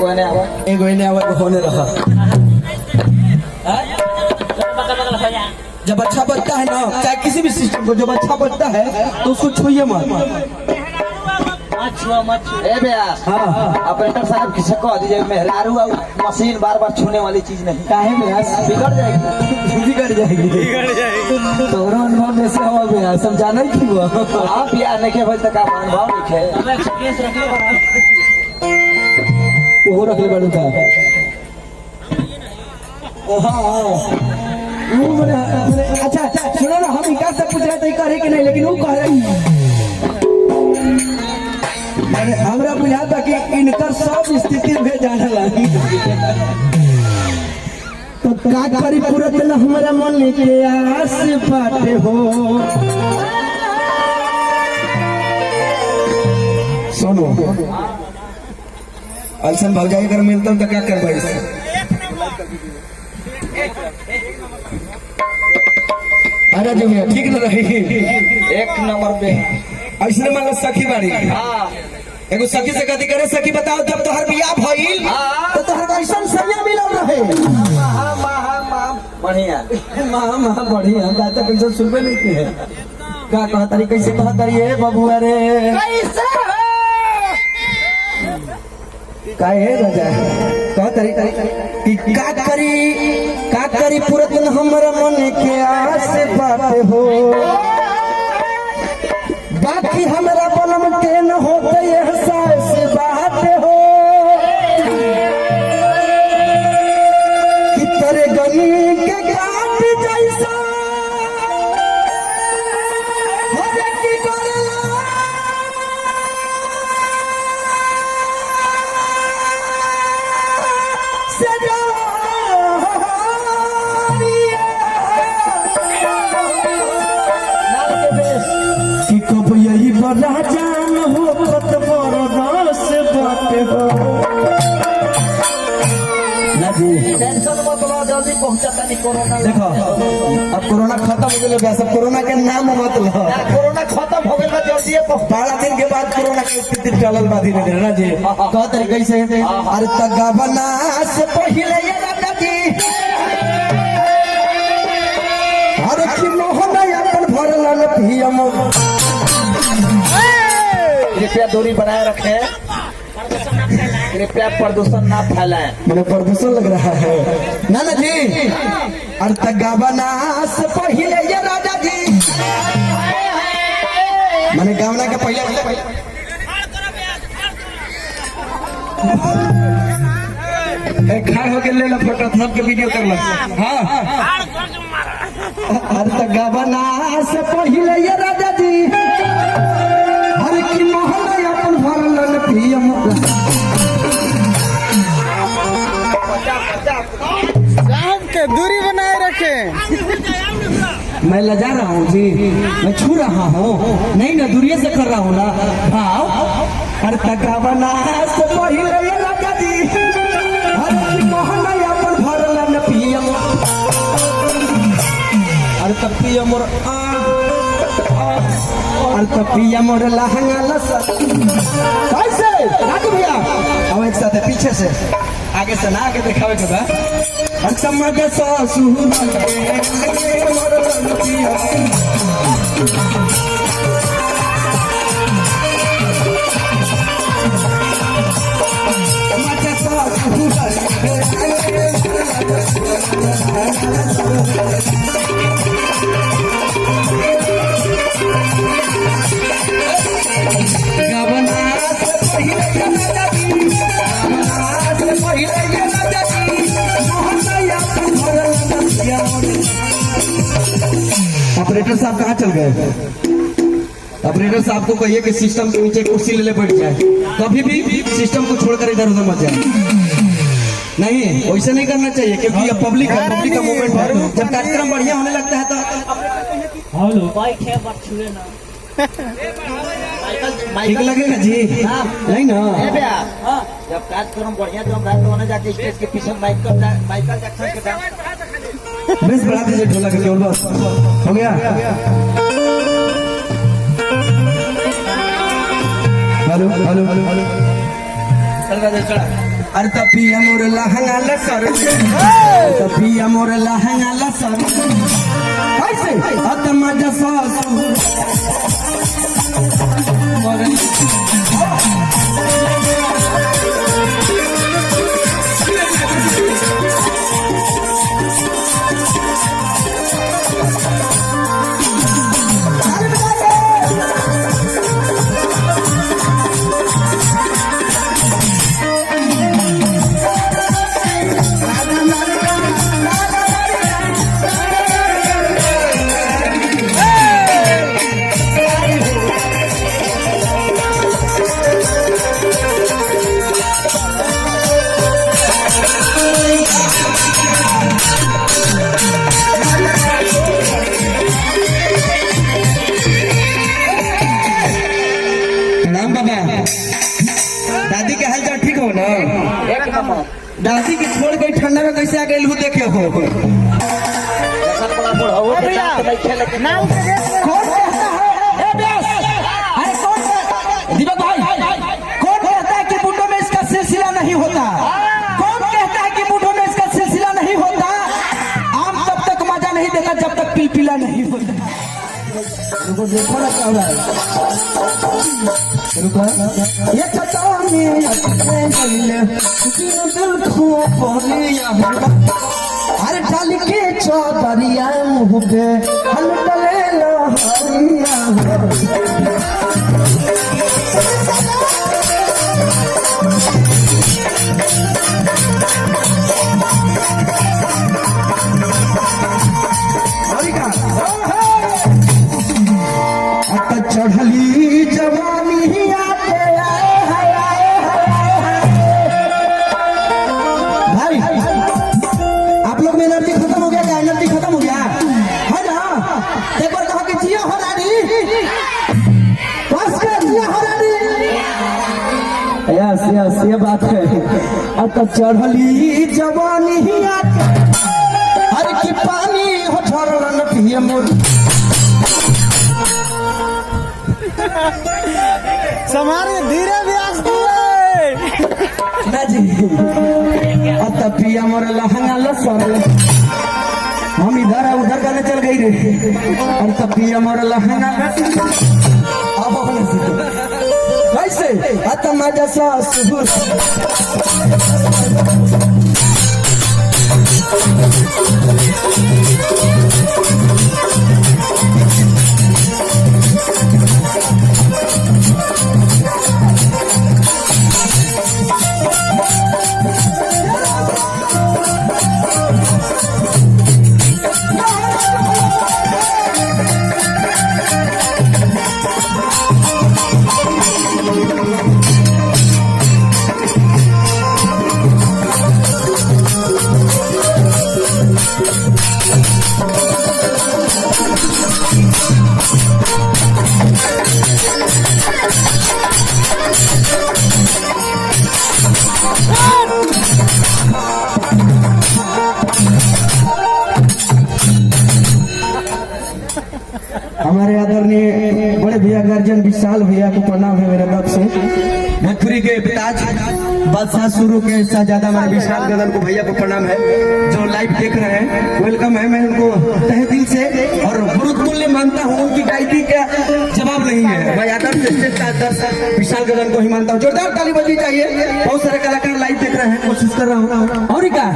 एगो इन्हें आवा होने रहा। जब अच्छा बनता है ना, चाहे किसी भी सिस्टम को, जब अच्छा बनता है तो उसको छूइए मत। ए भैया, ऑपरेटर साहब किसे कह दीजिए मेहरारू मशीन बार बार छूने वाली चीज नहीं। काहे भैया? बिगड़ जाएगी। बिगड़ जाएगी। तो अनुभव में से हो भैया, समझाना ही क्यों हुआ? आप यार नहीं के भाई तक आप अनुभव नहीं है। वो रख ले बड़ू का। अच्छा सुनो ना, हम इनका से पूछ रहे थे करे कि नहीं, लेकिन वो कह रहे हमरा बुझा था कि इनकर सब स्थिति में जाने लगी। तो का करी पूरा दिन हमारा मन के आस बाटे हो। सुनो, ऐसा भौजाई अगर मिलता हूँ तो क्या कर भाई? अरे जो भैया ठीक न रही, एक नंबर पे ऐसे मान लो सखी बाड़ी। एगो सखी से कथी करे, सखी बताओ जब तोहर बियाह भइल तो तोहर कैसन सैया मिलल रहे? बढ़िया महा बढ़िया। गाता कैसे सुनबे नहीं किए? का कहा तारी, कैसे कहा तारी? ए बबुआ रे काहे राजा कहा तारी कि का करी पूरा दिन हमरा मन के आस बाटे हो। बाकी हमरा बलम के न होते एहसास बाटे हो कि तेरे गनी के गाट जैसा होरे की करला सजा बड़ा जान हो कत बरदास बाटे हो ना जी। टेंशन मत लो, जल्दी पहुंचाता नहीं कोरोना। देखो अब कोरोना खत्म हो गया, सब कोरोना के नाम मत लो। कोरोना खत्म हो गया, जल्दी 12 दिन के बाद कोरोना की स्थिति चलल बा धीरे धीरे ना जी। कह तरीके से अरे तगबना से पहले ये राजा जी अरे कि मोहन अपन भरल पियम। कृपया दूरी बनाए रखें, कृपया प्रदूषण ना फैलाएं। मैंने प्रदूषण लग रहा है ना ना जी। अरे तगबना से पहले ये राजा जी मैंने गावना के पहले खाए हो के ले लो फोटो, सबके वीडियो कर लो। हाँ अरे तगबना से पहले ये राजा जी अरे कि मोहन अपन भरल पियम। के दूरी बनाए रखें। मैं लजा रहा हूँ जी, मैं छू रहा हूँ नहीं ना, दूरिये से कर रहा हूँ ना भाव। हर तगबना से पहले ये राजा जी अरे कि मोहन अपन भरल पियम। अरे तब पियम और और तपिया मोर लहंगा लसा कैसे राजू भैया आओ एक साथ पीछे से, आगे से ना आगे दिखावे के बा। और समझ सासू मोर लहंगा मत सासू ऑपरेटर साहब कहाँ चल गए? ऑपरेटर साहब को कहिए कि सिस्टम के नीचे कुर्सी ले ले बैठ जाए, कभी भी सिस्टम को छोड़कर इधर उधर मत जाए। नहीं वैसे नहीं करना चाहिए क्योंकि अब पब्लिक है, पब्लिक का मूवमेंट है। जब कार्यक्रम बढ़िया होने लगता है तो ठीक लगेगा जी, नहीं ना? जब कार्यक्रम बढ़िया जम रहा है तो उन्हें जाके स्टेज के पीछे माइकल जैक्सन के डांस बेस बढ़ा दीजिए ढोलक के केवल, बस हो गया। हेलो हेलो हेलो चल रहा है, चला अरे तपिया मोर लहंगा लसर तपिया मोर लहंगा लसर कैसे अत मजा सासु दादी के हालचाल ठीक हो ना? एक नंबर। दादी के छोड़ के ठंडा में कैसे आ गई हूँ देखे हो? जैसा बड़ा बूढ़ा हो के साथ नहीं खेले के नाव के देश में कौन कहता है? ए बेस! अरे दीपक भाई कौन कहता है कि बूढ़ों में इसका सिलसिला नहीं होता? कौन कहता है कि बूढ़ों में इसका सिलसिला नहीं होता? आम तब तक मजा नहीं देता जब तक पिलपिला नहीं होता। रुको देखो ना क्या हो रहा है। ये चटाने अपने गले दिल को बोलिया हर डाल के चौदरिया मुँह पे हल डले लोहरिया चढ़ली जवानी भाई आप लोग में एनर्जी खत्म हो गया क्या? एनर्जी खत्म हो गया है ना? एक बार कहो कि जिया हो रानी बस कर जिया हो रानी। यस यस ये बात है। अब तो चढ़ली जवानी हर की पानी हो झरन पिए मोर समारे धीरे व्यास ना जी अब पिया मोर लहंगा लसर हम इधर उधर करने चल गई रे और पिया मोर लहंगा अब कैसे अत मजा सासु हमारे आदरणीय बड़े भैया गर्जन विशाल भैया को प्रणाम है मेरे तरफ से। भोजपुरी के पिताज बादशाह शुरू के शहजादा हमारे विशाल गगन को भैया को प्रणाम है जो लाइव देख रहे हैं। वेलकम है, मैं उनको तहे दिल से और बहुत मूल्य मानता हूँ। उनकी गायकी का जवाब नहीं है। मैं आदर्श आदर्श विशाल गगन को ही मानता हूँ। जोरदार ताली बजनी चाहिए। बहुत सारे कलाकार लाइव देख रहे हैं, कोशिश कर रहा हूँ। और क्या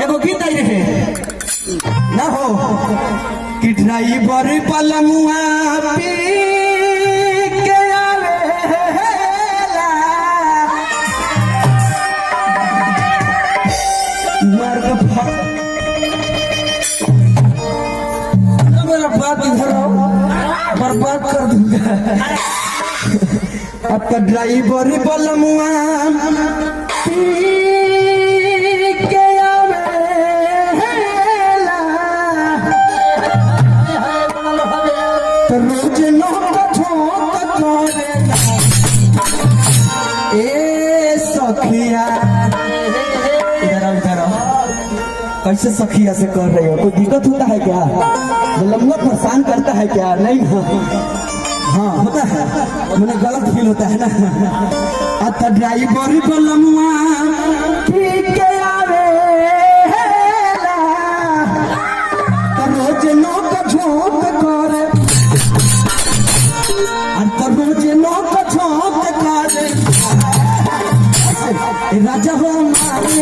एगो गीत आई रहे ना हो कि ड्राइवर पलमुआ पी के आवेला मर्द मेरा बात इधर बर्बाद कर दूंगा। अब तो ड्राइवर पलमुआ पी के रोज ए सखिया कैसे सखिया से कर रहे हो? कोई दिक्कत होता है क्या? लम्बा परेशान करता है क्या? नहीं हाँ होता है, मैंने गलत फील होता है ना। अत ड्राइवर बलमुआ ठीक आवे तो रोज नौक झोंक करे, तो रोज नौक झोंक करे राजा हो मारे